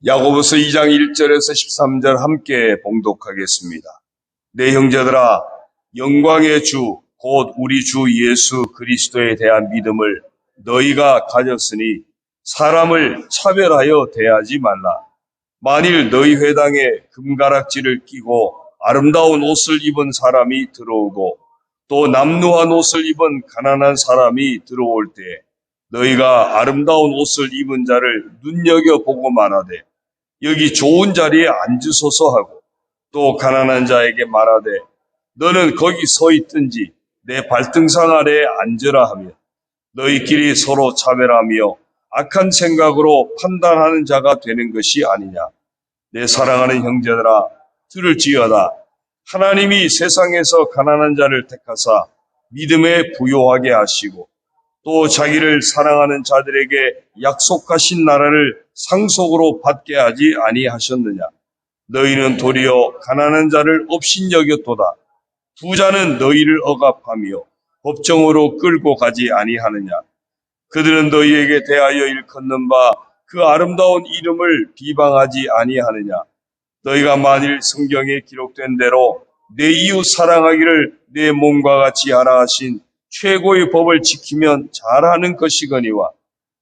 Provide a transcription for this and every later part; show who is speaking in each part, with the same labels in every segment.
Speaker 1: 야고보서 2장 1절에서 13절 함께 봉독하겠습니다. 내 형제들아, 영광의 주, 곧 우리 주 예수 그리스도에 대한 믿음을 너희가 가졌으니 사람을 차별하여 대하지 말라. 만일 너희 회당에 금가락지를 끼고 아름다운 옷을 입은 사람이 들어오고 또 남루한 옷을 입은 가난한 사람이 들어올 때 너희가 아름다운 옷을 입은 자를 눈여겨보고 말하되 여기 좋은 자리에 앉으소서 하고 또 가난한 자에게 말하되 너는 거기 서 있든지 내 발등상 아래에 앉으라 하며 너희끼리 서로 차별하며 악한 생각으로 판단하는 자가 되는 것이 아니냐. 내 사랑하는 형제들아, 들을지어다. 하나님이 세상에서 가난한 자를 택하사 믿음에 부요하게 하시고 또 자기를 사랑하는 자들에게 약속하신 나라를 상속으로 받게 하지 아니하셨느냐. 너희는 도리어 가난한 자를 업신여겼도다. 부자는 너희를 억압하며 법정으로 끌고 가지 아니하느냐. 그들은 너희에게 대하여 일컫는 바 그 아름다운 이름을 비방하지 아니하느냐. 너희가 만일 성경에 기록된 대로 내 이웃 사랑하기를 내 몸과 같이 하라 하신 최고의 법을 지키면 잘하는 것이거니와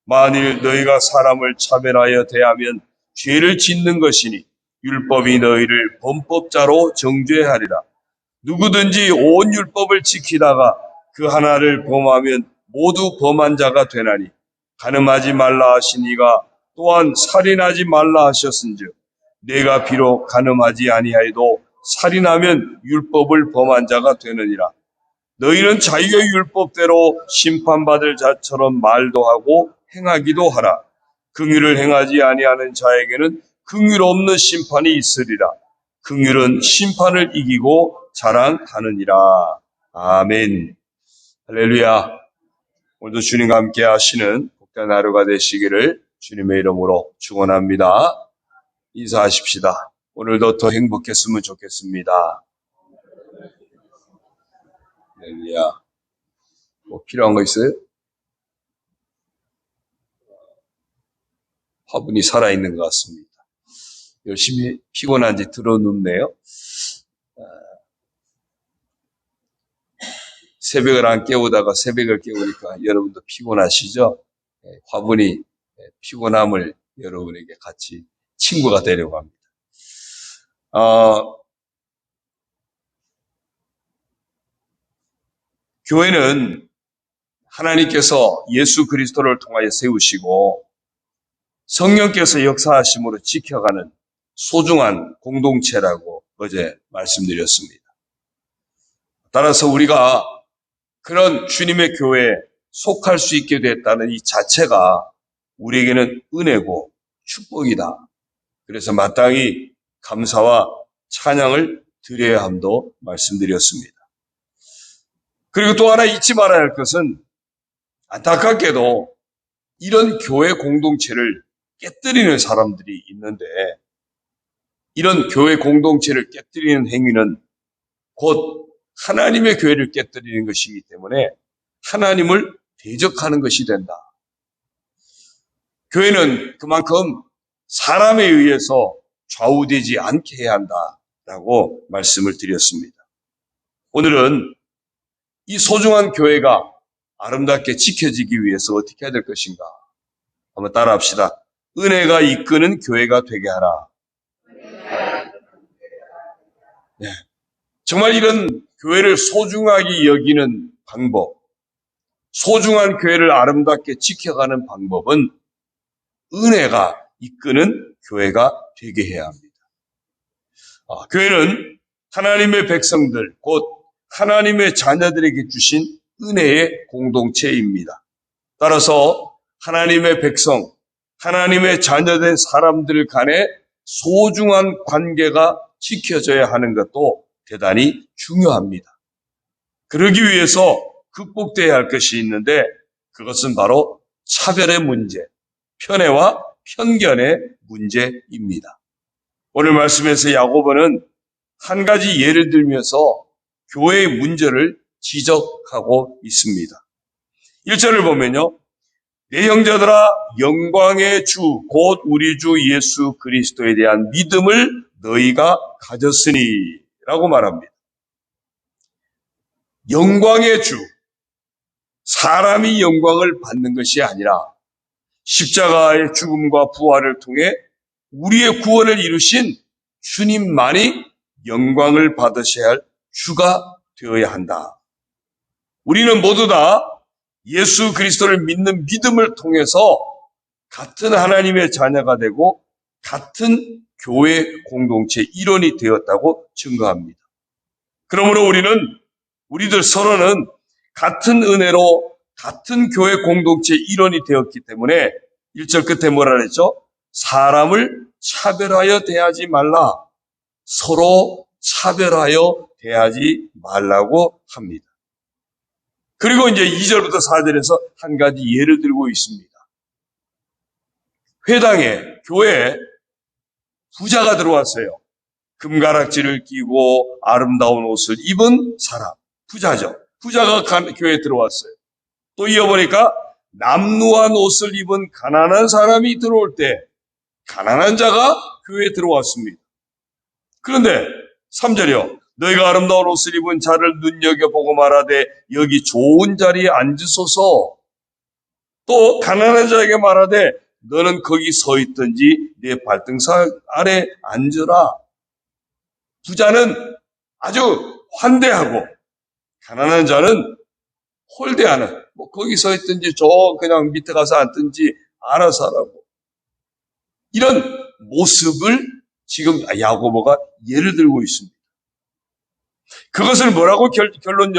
Speaker 1: 만일 너희가 사람을 차별하여 대하면 죄를 짓는 것이니 율법이 너희를 범법자로 정죄하리라. 누구든지 온 율법을 지키다가 그 하나를 범하면 모두 범한 자가 되나니 간음하지 말라 하신 이가 또한 살인하지 말라 하셨은즉 내가 비록 간음하지 아니하여도 살인하면 율법을 범한 자가 되느니라. 너희는 자유의 율법대로 심판받을 자처럼 말도 하고 행하기도 하라. 긍휼을 행하지 아니하는 자에게는 긍휼 없는 심판이 있으리라. 긍휼은 심판을 이기고 자랑하느니라. 아멘. 할렐루야. 오늘도 주님과 함께 하시는 복된 하루가 되시기를 주님의 이름으로 축원합니다. 인사하십시다. 오늘도 더 행복했으면 좋겠습니다. 할렐루야. 뭐 필요한 거 있어요? 화분이 살아있는 것 같습니다. 열심히 피곤한지 들어눕네요. 새벽을 안 깨우다가 새벽을 깨우니까 여러분도 피곤하시죠? 화분이 피곤함을 여러분에게 같이 친구가 되려고 합니다. 교회는 하나님께서 예수 그리스도를 통하여 세우시고 성령께서 역사하심으로 지켜가는 소중한 공동체라고 어제 말씀드렸습니다. 따라서 우리가 그런 주님의 교회에 속할 수 있게 됐다는 이 자체가 우리에게는 은혜고 축복이다. 그래서 마땅히 감사와 찬양을 드려야 함도 말씀드렸습니다. 그리고 또 하나 잊지 말아야 할 것은 안타깝게도 이런 교회 공동체를 깨뜨리는 사람들이 있는데 이런 교회 공동체를 깨뜨리는 행위는 곧 하나님의 교회를 깨뜨리는 것이기 때문에 하나님을 대적하는 것이 된다. 교회는 그만큼 사람에 의해서 좌우되지 않게 해야 한다라고 말씀을 드렸습니다. 오늘은 이 소중한 교회가 아름답게 지켜지기 위해서 어떻게 해야 될 것인가? 한번 따라합시다. 은혜가 이끄는 교회가 되게 하라. 네. 정말 이런 교회를 소중하게 여기는 방법, 소중한 교회를 아름답게 지켜가는 방법은 은혜가 이끄는 교회가 되게 해야 합니다. 교회는 하나님의 백성들, 곧 하나님의 자녀들에게 주신 은혜의 공동체입니다. 따라서 하나님의 백성, 하나님의 자녀된 사람들 간의 소중한 관계가 지켜져야 하는 것도 대단히 중요합니다. 그러기 위해서 극복되어야 할 것이 있는데 그것은 바로 차별의 문제, 편애와 편견의 문제입니다. 오늘 말씀에서 야고보는 한 가지 예를 들면서 교회의 문제를 지적하고 있습니다. 1절을 보면요. 내 형제들아 영광의 주 곧 우리 주 예수 그리스도에 대한 믿음을 너희가 가졌으니 라고 말합니다. 영광의 주, 사람이 영광을 받는 것이 아니라 십자가의 죽음과 부활을 통해 우리의 구원을 이루신 주님만이 영광을 받으셔야 할 주가 되어야 한다. 우리는 모두 다 예수 그리스도를 믿는 믿음을 통해서 같은 하나님의 자녀가 되고 같은 교회 공동체 일원이 되었다고 증거합니다. 그러므로 우리들 서로는 같은 은혜로 같은 교회 공동체 일원이 되었기 때문에 1절 끝에 뭐라 그랬죠? 사람을 차별하여 대하지 말라. 서로 차별하여 대하지 말라고 합니다. 그리고 이제 2절부터 4절에서 한 가지 예를 들고 있습니다. 회당에, 교회에 부자가 들어왔어요. 금가락지를 끼고 아름다운 옷을 입은 사람, 부자죠. 부자가 교회에 들어왔어요. 또 이어보니까 남루한 옷을 입은 가난한 사람이 들어올 때 가난한 자가 교회에 들어왔습니다. 그런데 3절이요. 너희가 아름다운 옷을 입은 자를 눈여겨보고 말하되 여기 좋은 자리에 앉으소서. 또 가난한 자에게 말하되 너는 거기 서 있든지 내 발등상 아래 앉으라. 부자는 아주 환대하고 가난한 자는 홀대하는, 거기 서 있든지 저 그냥 밑에 가서 앉든지 알아서 하라고. 이런 모습을 지금 야고보가 예를 들고 있습니다. 그것을 뭐라고 결론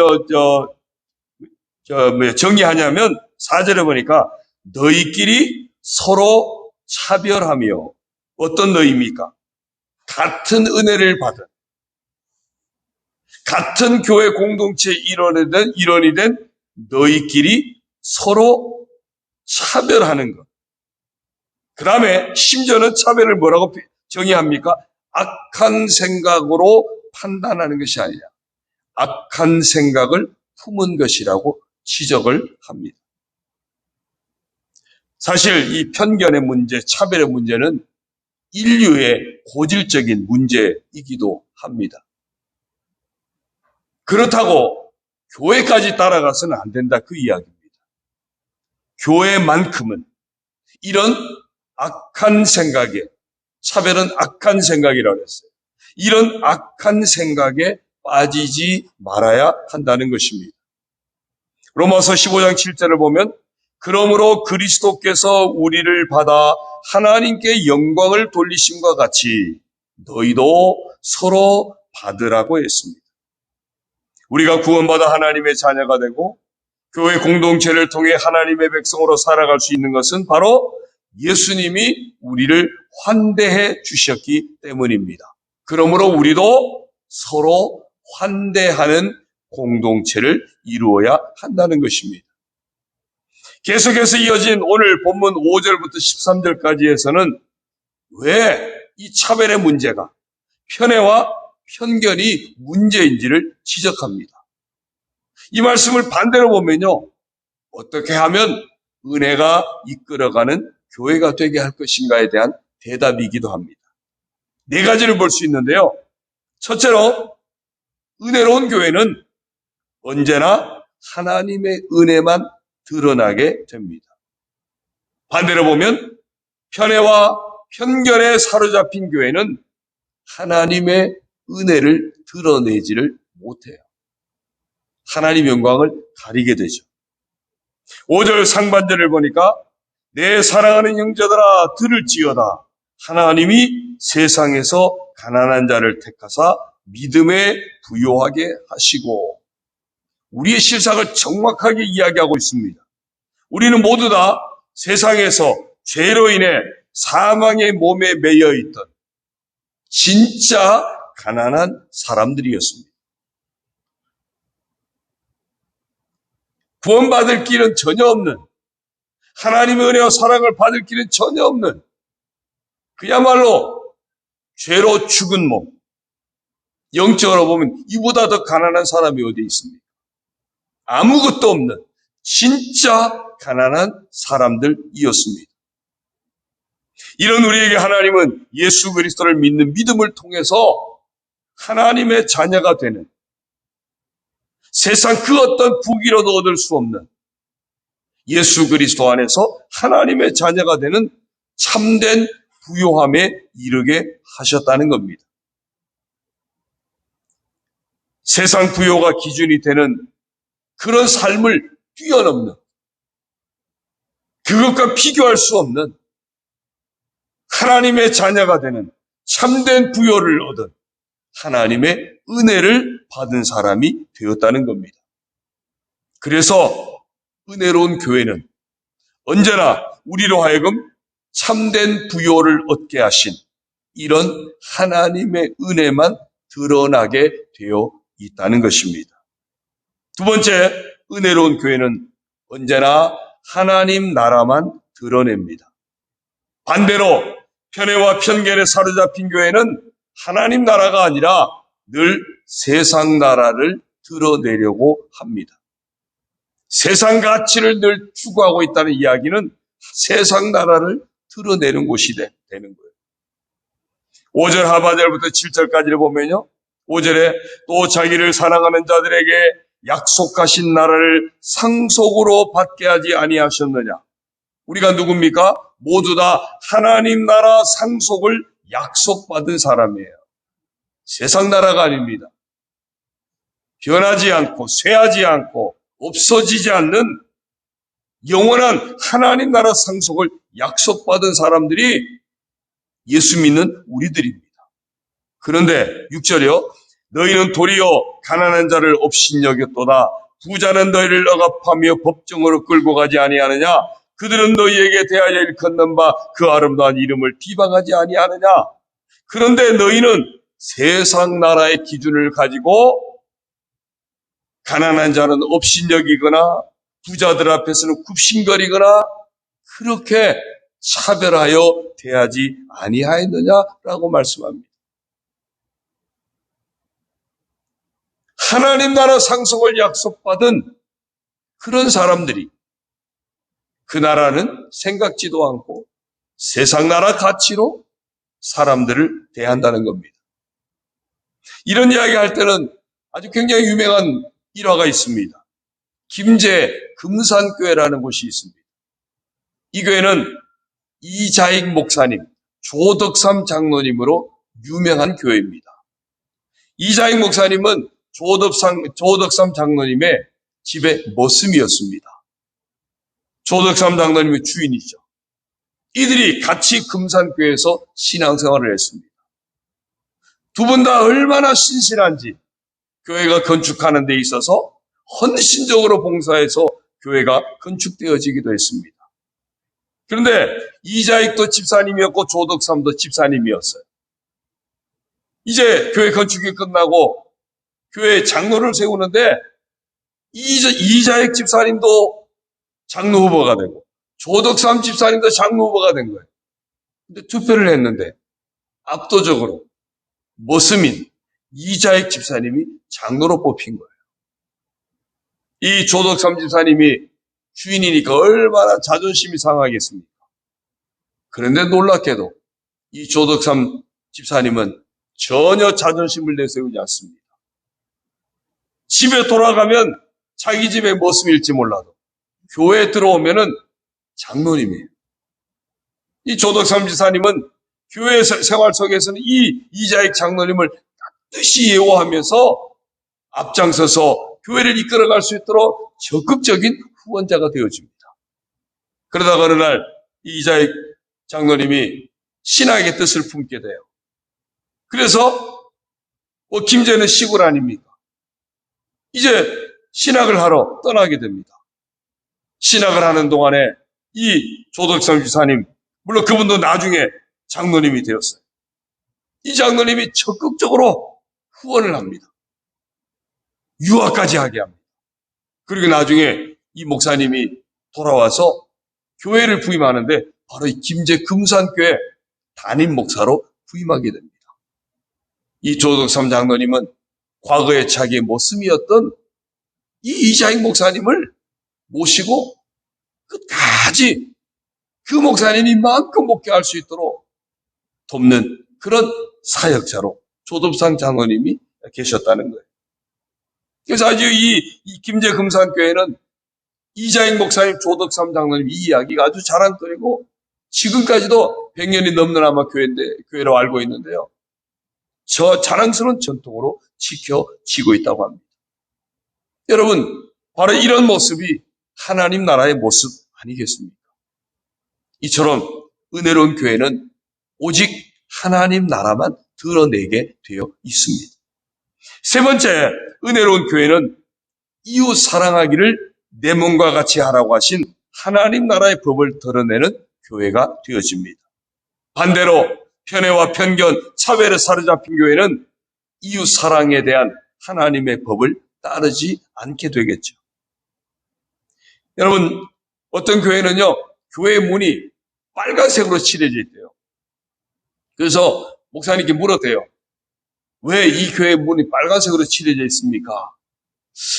Speaker 1: 정의하냐면 4절에 보니까 너희끼리 서로 차별하며, 어떤 너희입니까? 같은 은혜를 받은, 같은 교회 공동체 일원이 된 너희끼리 서로 차별하는 것. 그 다음에 심지어는 차별을 뭐라고 정의합니까? 악한 생각으로 판단하는 것이 아니라 악한 생각을 품은 것이라고 지적을 합니다. 사실 이 편견의 문제, 차별의 문제는 인류의 고질적인 문제이기도 합니다. 그렇다고 교회까지 따라가서는 안 된다, 그 이야기입니다. 교회만큼은 이런 악한 생각에, 차별은 악한 생각이라고 했어요. 이런 악한 생각에 빠지지 말아야 한다는 것입니다. 로마서 15장 7절을 보면 그러므로 그리스도께서 우리를 받아 하나님께 영광을 돌리심과 같이 너희도 서로 받으라고 했습니다. 우리가 구원받아 하나님의 자녀가 되고 교회 공동체를 통해 하나님의 백성으로 살아갈 수 있는 것은 바로 예수님이 우리를 환대해 주셨기 때문입니다. 그러므로 우리도 서로 환대하는 공동체를 이루어야 한다는 것입니다. 계속해서 이어진 오늘 본문 5절부터 13절까지에서는 왜 이 차별의 문제가, 편애와 편견이 문제인지를 지적합니다. 이 말씀을 반대로 보면요, 어떻게 하면 은혜가 이끌어가는 교회가 되게 할 것인가에 대한 대답이기도 합니다. 네 가지를 볼 수 있는데요. 첫째로 은혜로운 교회는 언제나 하나님의 은혜만 드러나게 됩니다. 반대로 보면 편애와 편견에 사로잡힌 교회는 하나님의 은혜를 드러내지를 못해요. 하나님 영광을 가리게 되죠. 5절 상반절을 보니까 내 사랑하는 형제들아 들을지어다. 하나님이 세상에서 가난한 자를 택하사 믿음에 부요하게 하시고, 우리의 실상을 정확하게 이야기하고 있습니다. 우리는 모두 다 세상에서 죄로 인해 사망의 몸에 매여 있던 진짜 가난한 사람들이었습니다. 구원받을 길은 전혀 없는, 하나님의 은혜와 사랑을 받을 길은 전혀 없는, 그야말로 죄로 죽은 몸, 영적으로 보면 이보다 더 가난한 사람이 어디 있습니까? 아무것도 없는 진짜 가난한 사람들이었습니다. 이런 우리에게 하나님은 예수 그리스도를 믿는 믿음을 통해서 하나님의 자녀가 되는, 세상 그 어떤 부귀로도 얻을 수 없는 예수 그리스도 안에서 하나님의 자녀가 되는 참된 부요함에 이르게 하셨다는 겁니다. 세상 부요가 기준이 되는 그런 삶을 뛰어넘는, 그것과 비교할 수 없는 하나님의 자녀가 되는 참된 부요를 얻은 하나님의 은혜를 받은 사람이 되었다는 겁니다. 그래서 은혜로운 교회는 언제나 우리로 하여금 참된 부요를 얻게 하신 이런 하나님의 은혜만 드러나게 되어 있다는 것입니다. 두 번째, 은혜로운 교회는 언제나 하나님 나라만 드러냅니다. 반대로 편애와 편견에 사로잡힌 교회는 하나님 나라가 아니라 늘 세상 나라를 드러내려고 합니다. 세상 가치를 늘 추구하고 있다는 이야기는 세상 나라를 드러내는 곳이 되는 거예요. 5절 하반절부터 7절까지를 보면요, 5절에 또 자기를 사랑하는 자들에게 약속하신 나라를 상속으로 받게 하지 아니하셨느냐. 우리가 누굽니까? 모두 다 하나님 나라 상속을 약속받은 사람이에요. 세상 나라가 아닙니다. 변하지 않고 쇠하지 않고 없어지지 않는 영원한 하나님 나라 상속을 약속받은 사람들이 예수 믿는 우리들입니다. 그런데 6절이요. 너희는 도리어 가난한 자를 업신여겼도다. 부자는 너희를 억압하며 법정으로 끌고 가지 아니하느냐. 그들은 너희에게 대하여 일컫는 바 그 아름다운 이름을 비방하지 아니하느냐. 그런데 너희는 세상 나라의 기준을 가지고 가난한 자는 업신여기거나 부자들 앞에서는 굽신거리거나 그렇게 차별하여 대하지 아니하였느냐라고 말씀합니다. 하나님 나라 상속을 약속받은 그런 사람들이 그 나라는 생각지도 않고 세상 나라 가치로 사람들을 대한다는 겁니다. 이런 이야기 할 때는 아주 굉장히 유명한 일화가 있습니다. 김제 금산교회라는 곳이 있습니다. 이 교회는 이자익 목사님, 조덕삼 장로님으로 유명한 교회입니다. 이자익 목사님은 조덕삼 장로님의 집의 머슴이었습니다. 조덕삼 장로님의 주인이죠. 이들이 같이 금산교회에서 신앙생활을 했습니다. 두 분 다 얼마나 신실한지 교회가 건축하는 데 있어서 헌신적으로 봉사해서 교회가 건축되어지기도 했습니다. 그런데 이자익도 집사님이었고 조덕삼도 집사님이었어요. 이제 교회 건축이 끝나고 교회 장로를 세우는데 이자익 집사님도 장로 후보가 되고 조덕삼 집사님도 장로 후보가 된 거예요. 근데 투표를 했는데 압도적으로 머슴인 이자익 집사님이 장로로 뽑힌 거예요. 이 조덕삼 집사님이 주인이니까 얼마나 자존심이 상하겠습니까? 그런데 놀랍게도 이 조덕삼 집사님은 전혀 자존심을 내세우지 않습니다. 집에 돌아가면 자기 집의 머슴일지 몰라도 교회에 들어오면은 장로님이에요. 이 조덕삼 집사님은 교회 생활 속에서는 이 이자익 장로님을 뜻이 예호하면서 앞장서서 교회를 이끌어갈 수 있도록 적극적인 후원자가 되어줍니다. 그러다가 어느 날 이자익 장로님이 신학의 뜻을 품게 돼요. 그래서 김제는 시골 아닙니까? 이제 신학을 하러 떠나게 됩니다. 신학을 하는 동안에 이 조덕삼 집사님, 물론 그분도 나중에 장로님이 되었어요. 이 장로님이 적극적으로 후원을 합니다. 유학까지 하게 합니다. 그리고 나중에 이 목사님이 돌아와서 교회를 부임하는데 바로 이 김제 금산교회 담임 목사로 부임하게 됩니다. 이 조덕삼 장로님은 과거에 자기의 모습이었던 이 이자익 목사님을 모시고 끝까지 그 목사님이 마음껏 목회할 수 있도록 돕는 그런 사역자로 조덕삼 장로님이 계셨다는 거예요. 그래서 아주 이 김제 금산교회는 이자익 목사님, 조덕삼 장로님 이 이야기가 아주 자랑거리고 지금까지도 100년이 넘는 아마 교회로 알고 있는데요. 저 자랑스러운 전통으로 지켜지고 있다고 합니다. 여러분, 바로 이런 모습이 하나님 나라의 모습 아니겠습니까? 이처럼 은혜로운 교회는 오직 하나님 나라만 드러내게 되어 있습니다. 세 번째, 은혜로운 교회는 이웃 사랑하기를 내 몸과 같이 하라고 하신 하나님 나라의 법을 드러내는 교회가 되어집니다. 반대로 편애와 편견, 차별에 사로잡힌 교회는 이웃 사랑에 대한 하나님의 법을 따르지 않게 되겠죠. 여러분, 어떤 교회는요, 교회 문이 빨간색으로 칠해져 있대요. 그래서 목사님께 물었대요. 왜 이 교회 문이 빨간색으로 칠해져 있습니까?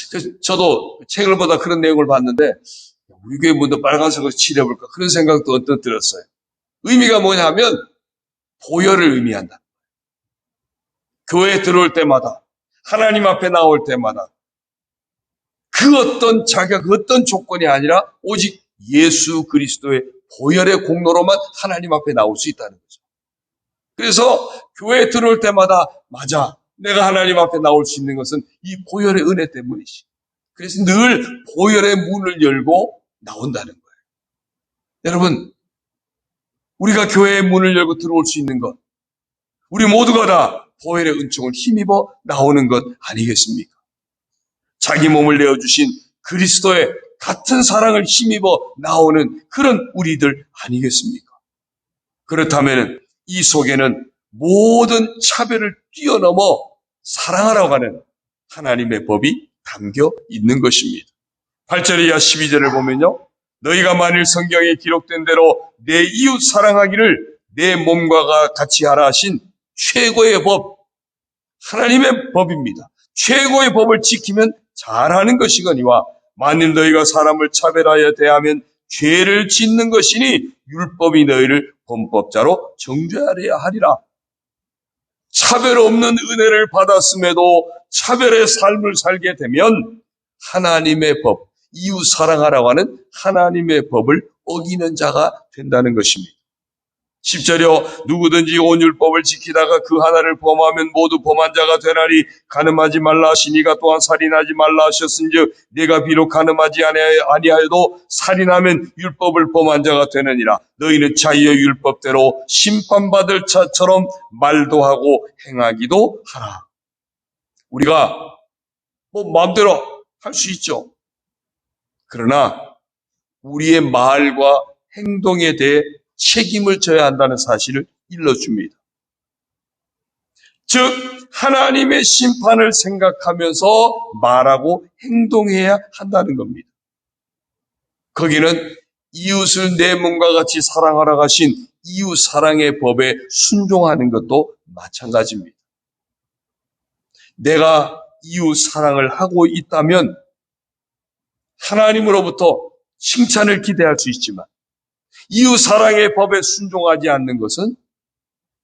Speaker 1: 그래서 저도 책을 보다 그런 내용을 봤는데 우리 교회 문도 빨간색으로 칠해볼까 그런 생각도 언뜻 들었어요. 의미가 뭐냐 하면 보혈을 의미한다. 교회에 들어올 때마다 하나님 앞에 나올 때마다 그 어떤 자격, 그 어떤 조건이 아니라 오직 예수 그리스도의 보혈의 공로로만 하나님 앞에 나올 수 있다는 거죠. 그래서 교회에 들어올 때마다 맞아, 내가 하나님 앞에 나올 수 있는 것은 이 보혈의 은혜 때문이지. 그래서 늘 보혈의 문을 열고 나온다는 거예요. 여러분, 우리가 교회의 문을 열고 들어올 수 있는 것, 우리 모두가 다 보혈의 은총을 힘입어 나오는 것 아니겠습니까? 자기 몸을 내어주신 그리스도의 같은 사랑을 힘입어 나오는 그런 우리들 아니겠습니까? 그렇다면 이 속에는 모든 차별을 뛰어넘어 사랑하라고 하는 하나님의 법이 담겨 있는 것입니다. 8절 이하 12절을 보면요. 너희가 만일 성경에 기록된 대로 내 이웃 사랑하기를 내 몸과 같이 하라 하신 최고의 법, 하나님의 법입니다. 최고의 법을 지키면 잘하는 것이거니와 만일 너희가 사람을 차별하여 대하면 죄를 짓는 것이니 율법이 너희를 범법자로 정죄하려 하리라. 차별 없는 은혜를 받았음에도 차별의 삶을 살게 되면 하나님의 법, 이웃 사랑하라고 하는 하나님의 법을 어기는 자가 된다는 것입니다. 10절이요. 누구든지 온 율법을 지키다가 그 하나를 범하면 모두 범한 자가 되나니 간음하지 말라 하시니가 또한 살인하지 말라 하셨은즉 네가 비록 간음하지 아니하여도 살인하면 율법을 범한 자가 되느니라. 너희는 자기의 율법대로 심판받을 자처럼 말도 하고 행하기도 하라. 우리가 마음대로 할 수 있죠. 그러나 우리의 말과 행동에 대해 책임을 져야 한다는 사실을 일러줍니다. 즉 하나님의 심판을 생각하면서 말하고 행동해야 한다는 겁니다. 거기는 이웃을 내 몸과 같이 사랑하라 하신 이웃 사랑의 법에 순종하는 것도 마찬가지입니다. 내가 이웃 사랑을 하고 있다면 하나님으로부터 칭찬을 기대할 수 있지만 이웃 사랑의 법에 순종하지 않는 것은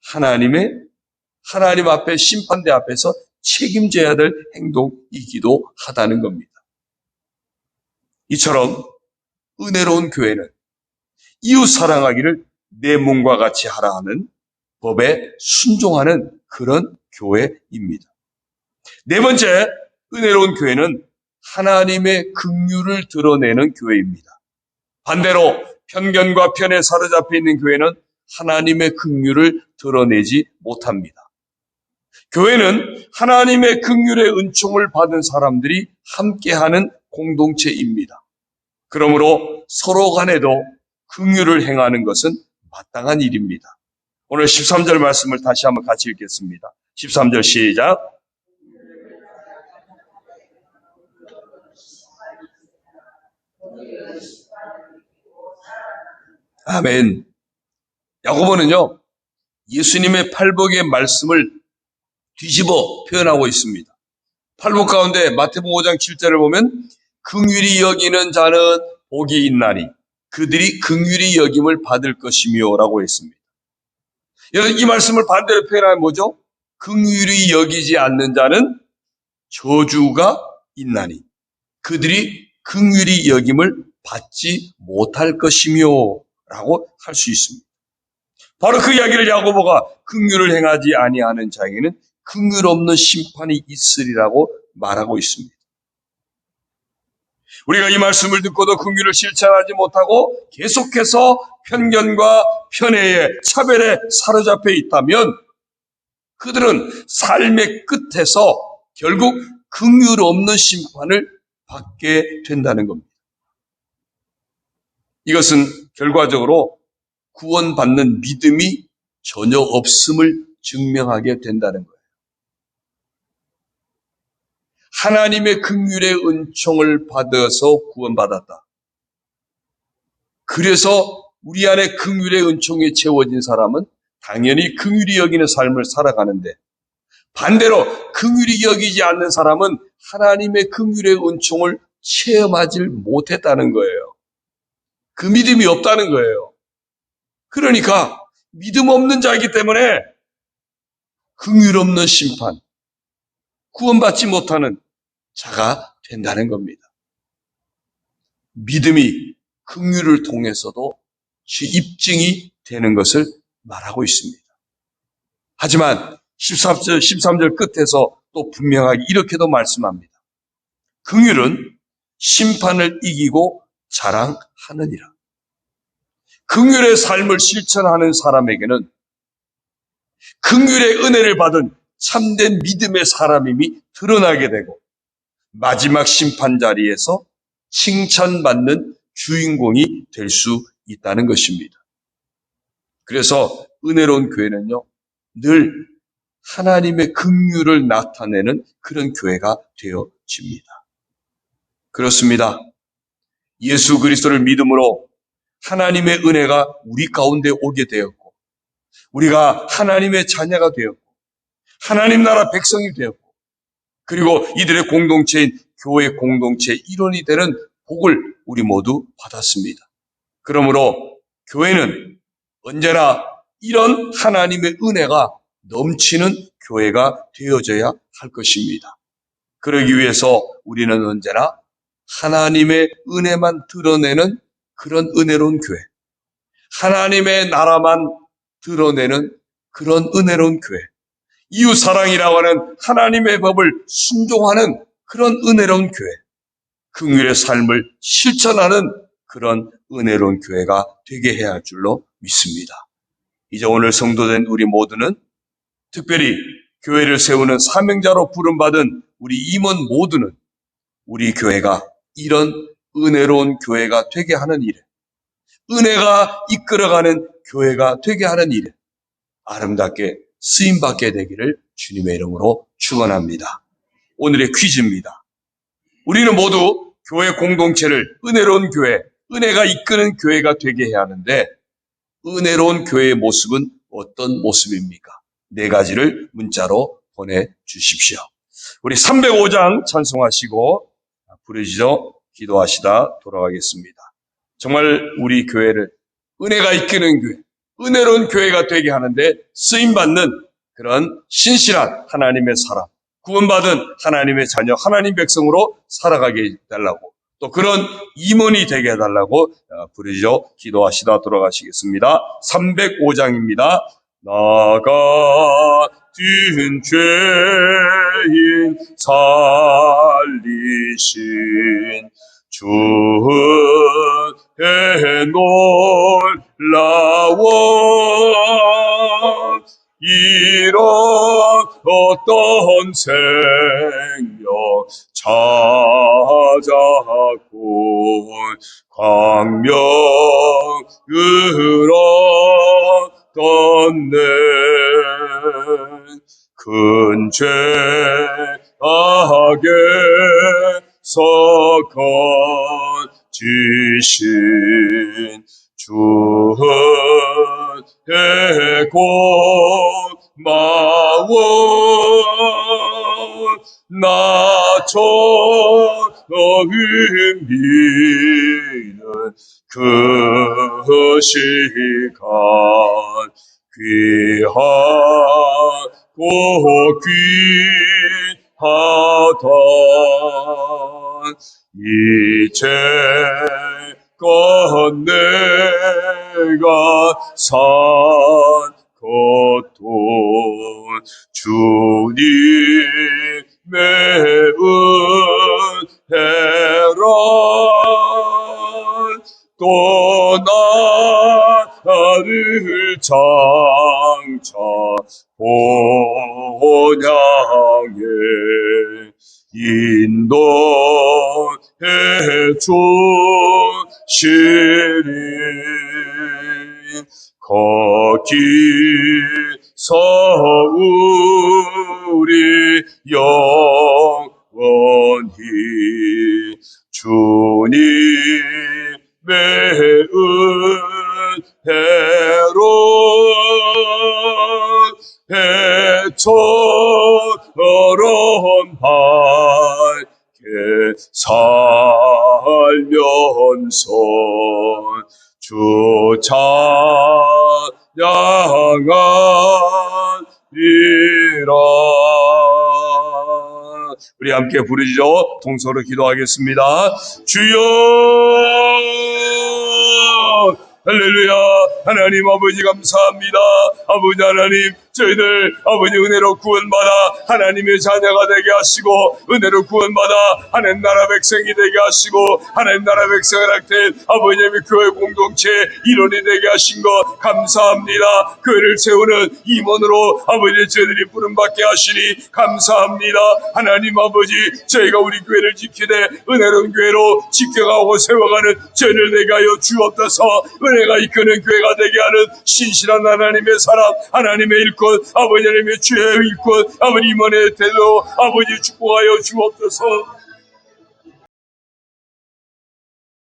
Speaker 1: 하나님 앞에 심판대 앞에서 책임져야 될 행동이기도 하다는 겁니다. 이처럼 은혜로운 교회는 이웃 사랑하기를 내 몸과 같이 하라 하는 법에 순종하는 그런 교회입니다. 네 번째, 은혜로운 교회는 하나님의 긍휼을 드러내는 교회입니다. 반대로 편견과 편에 사로잡혀 있는 교회는 하나님의 긍휼을 드러내지 못합니다. 교회는 하나님의 긍휼의 은총을 받은 사람들이 함께하는 공동체입니다. 그러므로 서로 간에도 긍휼을 행하는 것은 마땅한 일입니다. 오늘 13절 말씀을 다시 한번 같이 읽겠습니다. 13절 시작. 아멘. 야고보는요, 예수님의 팔복의 말씀을 뒤집어 표현하고 있습니다. 팔복 가운데 마태복음 5장 7절을 보면 긍휼히 여기는 자는 복이 있나니 그들이 긍휼히 여김을 받을 것이며 라고 했습니다. 여러분, 이 말씀을 반대로 표현하면 뭐죠? 긍휼히 여기지 않는 자는 저주가 있나니 그들이 긍휼히 여김을 받지 못할 것이며 라고 할 수 있습니다. 바로 그 이야기를 야고보가 긍휼을 행하지 아니하는 자에게는 긍휼 없는 심판이 있으리라고 말하고 있습니다. 우리가 이 말씀을 듣고도 긍휼을 실천하지 못하고 계속해서 편견과 편애에 차별에 사로잡혀 있다면 그들은 삶의 끝에서 결국 긍휼 없는 심판을 받게 된다는 겁니다. 이것은 결과적으로 구원받는 믿음이 전혀 없음을 증명하게 된다는 거예요. 하나님의 긍휼의 은총을 받아서 구원받았다. 그래서 우리 안에 긍휼의 은총이 채워진 사람은 당연히 긍휼히 여기는 삶을 살아가는데 반대로 긍휼히 여기지 않는 사람은 하나님의 긍휼의 은총을 체험하지 못했다는 거예요. 그 믿음이 없다는 거예요. 그러니까 믿음 없는 자이기 때문에 긍휼 없는 심판, 구원받지 못하는 자가 된다는 겁니다. 믿음이 긍휼을 통해서도 입증이 되는 것을 말하고 있습니다. 하지만 13절 끝에서 또 분명하게 이렇게도 말씀합니다. 긍휼은 심판을 이기고 자랑하느니라. 긍휼의 삶을 실천하는 사람에게는 긍휼의 은혜를 받은 참된 믿음의 사람임이 드러나게 되고 마지막 심판 자리에서 칭찬받는 주인공이 될 수 있다는 것입니다. 그래서 은혜로운 교회는요, 늘 하나님의 긍휼을 나타내는 그런 교회가 되어집니다. 그렇습니다. 예수 그리스도를 믿음으로 하나님의 은혜가 우리 가운데 오게 되었고 우리가 하나님의 자녀가 되었고 하나님 나라 백성이 되었고 그리고 이들의 공동체인 교회 공동체의 일원이 되는 복을 우리 모두 받았습니다. 그러므로 교회는 언제나 이런 하나님의 은혜가 넘치는 교회가 되어져야 할 것입니다. 그러기 위해서 우리는 언제나 하나님의 은혜만 드러내는 그런 은혜로운 교회, 하나님의 나라만 드러내는 그런 은혜로운 교회, 이웃사랑이라고 하는 하나님의 법을 순종하는 그런 은혜로운 교회, 긍휼의 삶을 실천하는 그런 은혜로운 교회가 되게 해야 할 줄로 믿습니다. 이제 오늘 성도된 우리 모두는 특별히 교회를 세우는 사명자로 부름받은 우리 임원 모두는 우리 교회가 이런 은혜로운 교회가 되게 하는 일에, 은혜가 이끌어가는 교회가 되게 하는 일에 아름답게 쓰임받게 되기를 주님의 이름으로 축원합니다. 오늘의 퀴즈입니다. 우리는 모두 교회 공동체를 은혜로운 교회, 은혜가 이끄는 교회가 되게 해야 하는데 은혜로운 교회의 모습은 어떤 모습입니까? 4가지를 문자로 보내주십시오. 우리 305장 찬송하시고 부르짖어 기도하시다 돌아가겠습니다. 정말 우리 교회를 은혜가 이끄는 교회, 은혜로운 교회가 되게 하는데 쓰임받는 그런 신실한 하나님의 사람, 구원받은 하나님의 자녀, 하나님 백성으로 살아가게 해달라고 또 그런 임원이 되게 해달라고 부르짖어 기도하시다 돌아가시겠습니다. 305장입니다. 나 같은 죄인 살리신 주의 놀라워 이런 어떤 생명 찾아고 광명을 얻었네 큰 죄악에서 건지신 주의 고마워 나 의미는 그 시간 귀하고 귀하다 이제껏 내가 산 것도 주님의 은혜라 또 나를 장차 본향에 인도해 주시리 거기서 우리 영원히 주님의 은혜로 해처럼 밝게 살면서 주 찬양하리라. 우리 함께 부르짖어 동서로 기도하겠습니다. 주여 할렐루야. 하나님 아버지 감사합니다. 아버지 하나님 저희들 아버지 은혜로 구원받아 하나님의 자녀가 되게 하시고 은혜로 구원받아 하나님 나라 백성이 되게 하시고 하나님 나라 백성을 할 아버지의 교회 공동체 일원이 되게 하신 것 감사합니다. 교회를 세우는 임원으로 아버지 저희들이 부름받게 하시니 감사합니다. 하나님 아버지 저희가 우리 교회를 지키되 은혜로운 교회로 지켜가고 세워가는 저희를 되게 하여 주옵소서. 은혜가 이끄는 교회가 되게 하는 신실한 하나님의 사람 하나님의 일꾼 아버지 하나님의 주의 일꾼 아버지 임원의 대로 아버지 축복하여 주옵소서.